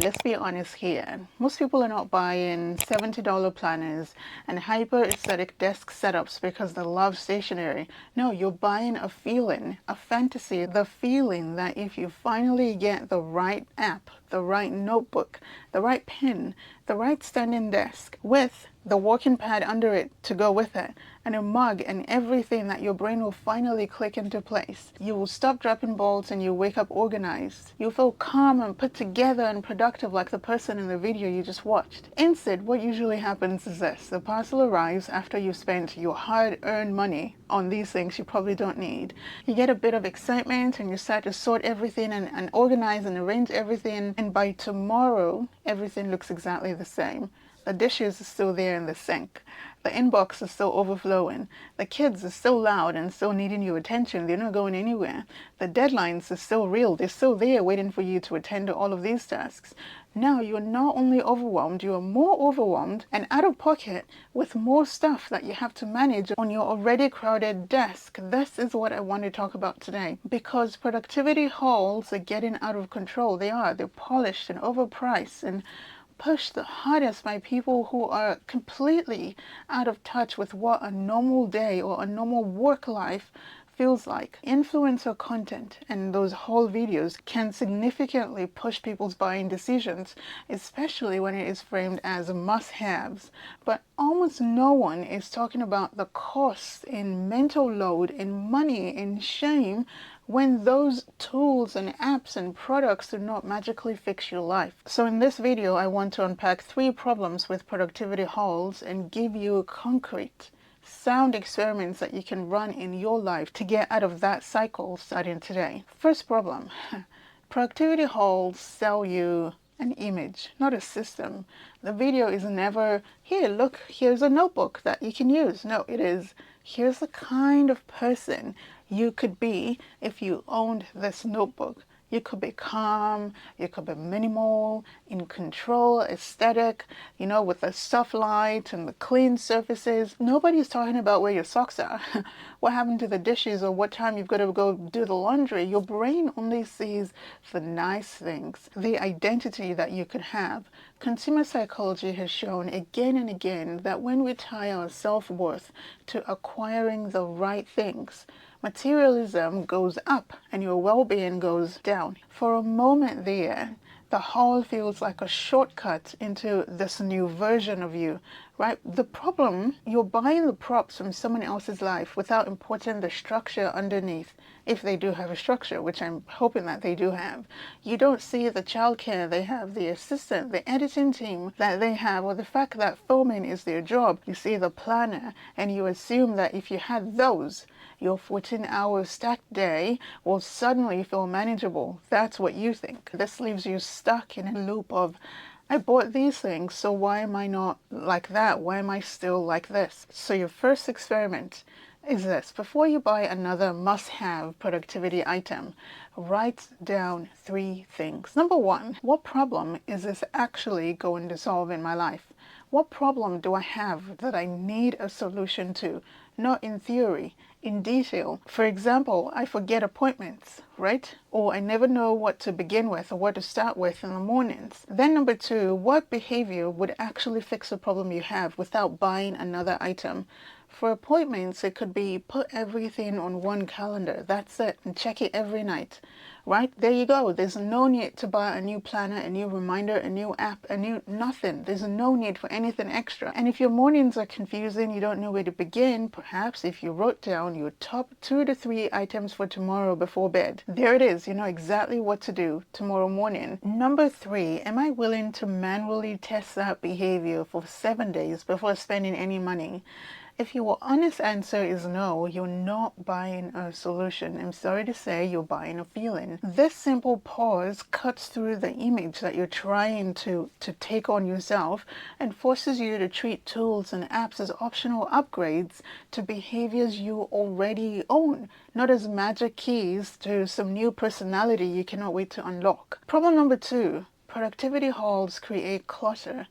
Let's be honest here. Most people are not buying $70 planners and hyper aesthetic desk setups because they love stationery. No, you're buying a feeling, a fantasy, the feeling that if you finally get the right app, the right notebook, the right pen, the right standing desk with the working pad under it to go with it, and a mug and everything, that your brain will finally click into place. You will stop dropping bolts and you wake up organized. You'll feel calm and put together and productive like the person in the video you just watched. Instead, what usually happens is this. The parcel arrives after you've spent your hard-earned money on these things you probably don't need. You get a bit of excitement and you start to sort everything and organize and arrange everything, and by tomorrow, everything looks exactly the same. The dishes are still there in the sink. The inbox is still overflowing. The kids are still loud and still needing your attention. They're not going anywhere. The deadlines are still real. They're still there waiting for you to attend to all of these tasks. Now you're not only overwhelmed, you are more overwhelmed and out of pocket with more stuff that you have to manage on your already crowded desk. This is what I want to talk about today, because productivity hauls are getting out of control. They are. They're polished and overpriced and pushed the hardest by people who are completely out of touch with what a normal day or a normal work life feels like. Influencer content and those whole videos can significantly push people's buying decisions, especially when it is framed as must-haves. But almost no one is talking about the cost in mental load, in money, in shame, when those tools and apps and products do not magically fix your life. So in this video, I want to unpack 3 problems with productivity hauls and give you concrete, sound experiments that you can run in your life to get out of that cycle starting today. First problem, productivity hauls sell you an image, not a system. The video is never, here, look, here's a notebook that you can use. No, it is, here's the kind of person you could be if you owned this notebook. You could be calm, you could be minimal, in control, aesthetic, you know, with the soft light and the clean surfaces. Nobody's talking about where your socks are, what happened to the dishes, or what time you've got to go do the laundry. Your brain only sees the nice things, the identity that you could have. Consumer psychology has shown again and again that when we tie our self-worth to acquiring the right things, materialism goes up and your well-being goes down. For a moment there, the haul feels like a shortcut into this new version of you, right? The problem, you're buying the props from someone else's life without importing the structure underneath, if they do have a structure, which I'm hoping that they do have. You don't see the childcare they have, the assistant, the editing team that they have, or the fact that filming is their job. You see the planner, and you assume that if you had those, your 14-hour stacked day will suddenly feel manageable. That's what you think. This leaves you stuck in a loop of, I bought these things, so why am I not like that? Why am I still like this? So your first experiment is this. Before you buy another must-have productivity item, write down 3 things. Number 1, what problem is this actually going to solve in my life? What problem do I have that I need a solution to? Not in theory, in detail. For example, I forget appointments, right? Or I never know what to begin with or what to start with in the mornings. Then number 2, what behavior would actually fix the problem you have without buying another item? For appointments, it could be put everything on one calendar. That's it. And check it every night. Right? There you go. There's no need to buy a new planner, a new reminder, a new app, a new nothing. There's no need for anything extra. And if your mornings are confusing, you don't know where to begin, perhaps if you wrote down your top 2 to 3 items for tomorrow before bed. There it is. You know exactly what to do tomorrow morning. Number 3, am I willing to manually test that behavior for 7 days before spending any money? If your honest answer is no, you're not buying a solution. I'm sorry to say, you're buying a feeling. This simple pause cuts through the image that you're trying to take on yourself and forces you to treat tools and apps as optional upgrades to behaviors you already own, not as magic keys to some new personality you cannot wait to unlock. Problem number 2, productivity hauls create clutter.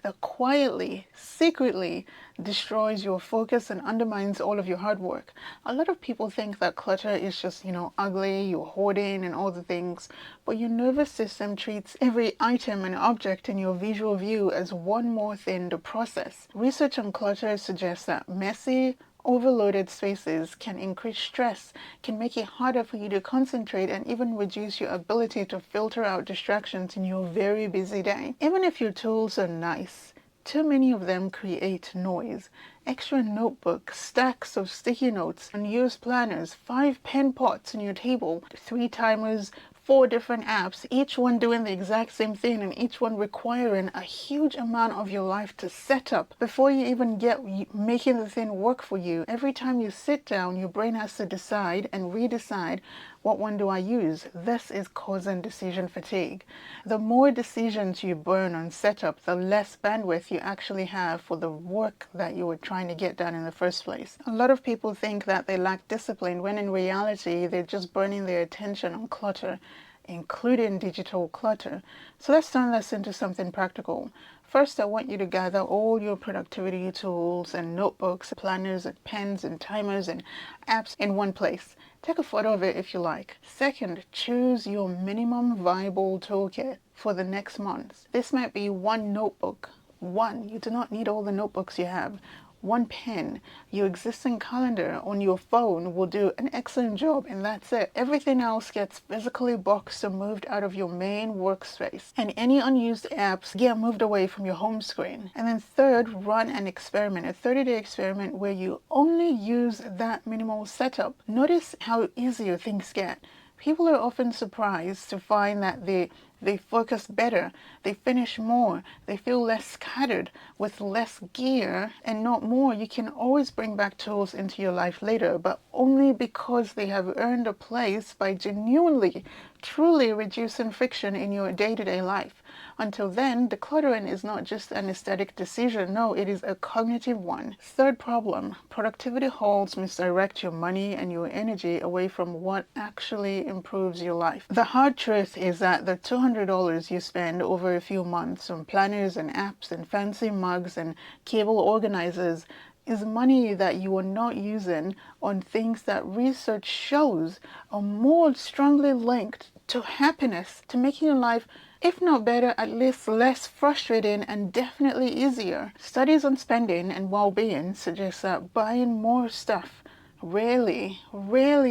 that quietly, secretly destroys your focus and undermines all of your hard work. A lot of people think that clutter is just, ugly, you're hoarding and all the things, but your nervous system treats every item and object in your visual view as one more thing to process. Research on clutter suggests that messy, overloaded spaces can increase stress, can make it harder for you to concentrate, and even reduce your ability to filter out distractions in your very busy day. Even if your tools are nice, too many of them create noise. Extra notebooks, stacks of sticky notes, unused planners, 5 pen pots on your table, 3 timers, 4 different apps, each one doing the exact same thing and each one requiring a huge amount of your life to set up before you even get making the thing work for you. Every time you sit down, your brain has to decide and redecide, what one do I use? This is causing decision fatigue. The more decisions you burn on setup, the less bandwidth you actually have for the work that you were trying to get done in the first place. A lot of people think that they lack discipline when in reality they're just burning their attention on clutter, including digital clutter. So let's turn this into something practical. First, I want you to gather all your productivity tools and notebooks, planners and pens and timers and apps in one place. Take a photo of it if you like. Second, choose your minimum viable toolkit for the next month. This might be one notebook. One, you do not need all the notebooks you have. One pen, your existing calendar on your phone will do an excellent job, and that's it. Everything else gets physically boxed or moved out of your main workspace, and any unused apps get moved away from your home screen. And then third, run an experiment, a 30-day experiment where you only use that minimal setup. Notice how easier things get. People are often surprised to find that they focus better, they finish more, they feel less scattered with less gear and not more. You can always bring back tools into your life later, but only because they have earned a place by genuinely, truly reducing friction in your day-to-day life. Until then, decluttering is not just an aesthetic decision. No, it is a cognitive one. Third problem, productivity halts misdirect your money and your energy away from what actually improves your life. The hard truth is that the $200 you spend over a few months on planners and apps and fancy mugs and cable organizers is money that you are not using on things that research shows are more strongly linked to happiness, to making your life, if not better, at least less frustrating and definitely easier. Studies on spending and well-being suggest that buying more stuff rarely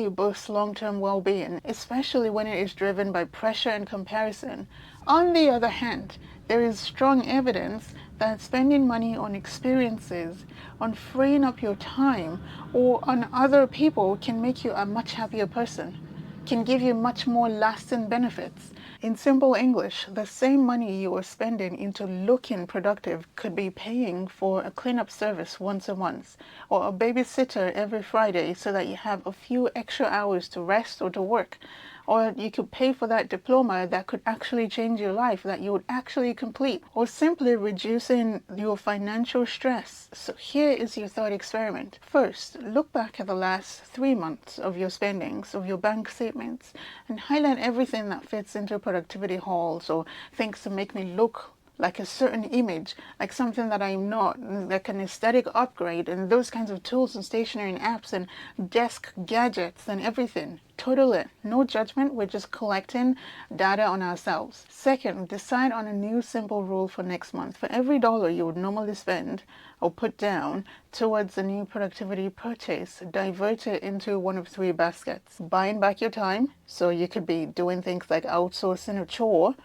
boosts long-term well-being, especially when it is driven by pressure and comparison. On the other hand, there is strong evidence that spending money on experiences, on freeing up your time, or on other people can make you a much happier person, can give you much more lasting benefits. In simple English, the same money you are spending into looking productive could be paying for a cleanup service once a month, or a babysitter every Friday so that you have a few extra hours to rest or to work. Or you could pay for that diploma that could actually change your life, that you would actually complete, or simply reducing your financial stress. So here is your thought experiment. First, look back at the last 3 months of your spendings, of your bank statements, and highlight everything that fits into productivity hauls or things to make me look like a certain image, like something that I'm not, like an aesthetic upgrade, and those kinds of tools and stationery and apps and desk gadgets and everything. Total it. No judgment. We're just collecting data on ourselves. Second, decide on a new simple rule for next month. For every dollar you would normally spend or put down towards a new productivity purchase, divert it into one of 3 baskets. Buying back your time, so you could be doing things like outsourcing a chore,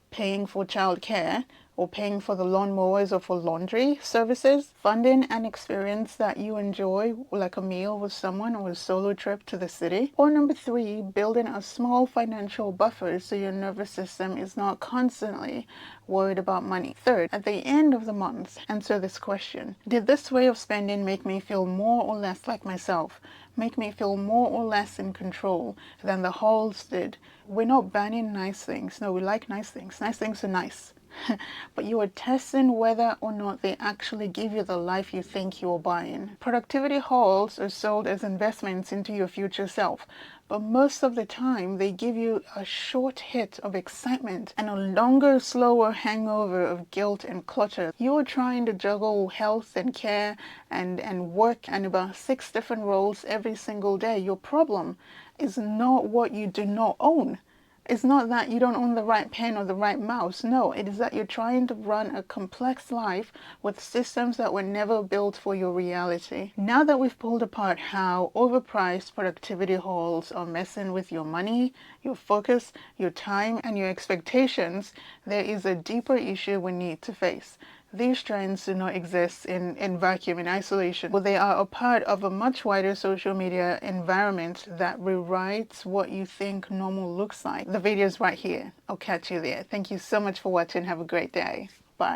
paying for childcare, or paying for the lawnmowers or for laundry services, funding an experience that you enjoy, like a meal with someone or a solo trip to the city. Or number 3, building a small financial buffer so your nervous system is not constantly worried about money. Third, at the end of the month, answer this question. Did this way of spending make me feel more or less like myself? Make me feel more or less in control than the hauls did? We're not banning nice things. No, we like nice things. Nice things are nice. But you are testing whether or not they actually give you the life you think you are buying. Productivity hauls are sold as investments into your future self. but most of the time they give you a short hit of excitement and a longer, slower hangover of guilt and clutter. You're trying to juggle health and care and work and about 6 different roles every single day. Your problem is not what you do not own. It's not that you don't own the right pen or the right mouse. No, it is that you're trying to run a complex life with systems that were never built for your reality. Now that we've pulled apart how overpriced productivity hauls are messing with your money, your focus, your time, and your expectations, there is a deeper issue we need to face. These trends do not exist in vacuum, in isolation, but they are a part of a much wider social media environment that rewrites what you think normal looks like. The video is right here. I'll catch you there. Thank you so much for watching. Have a great day. Bye.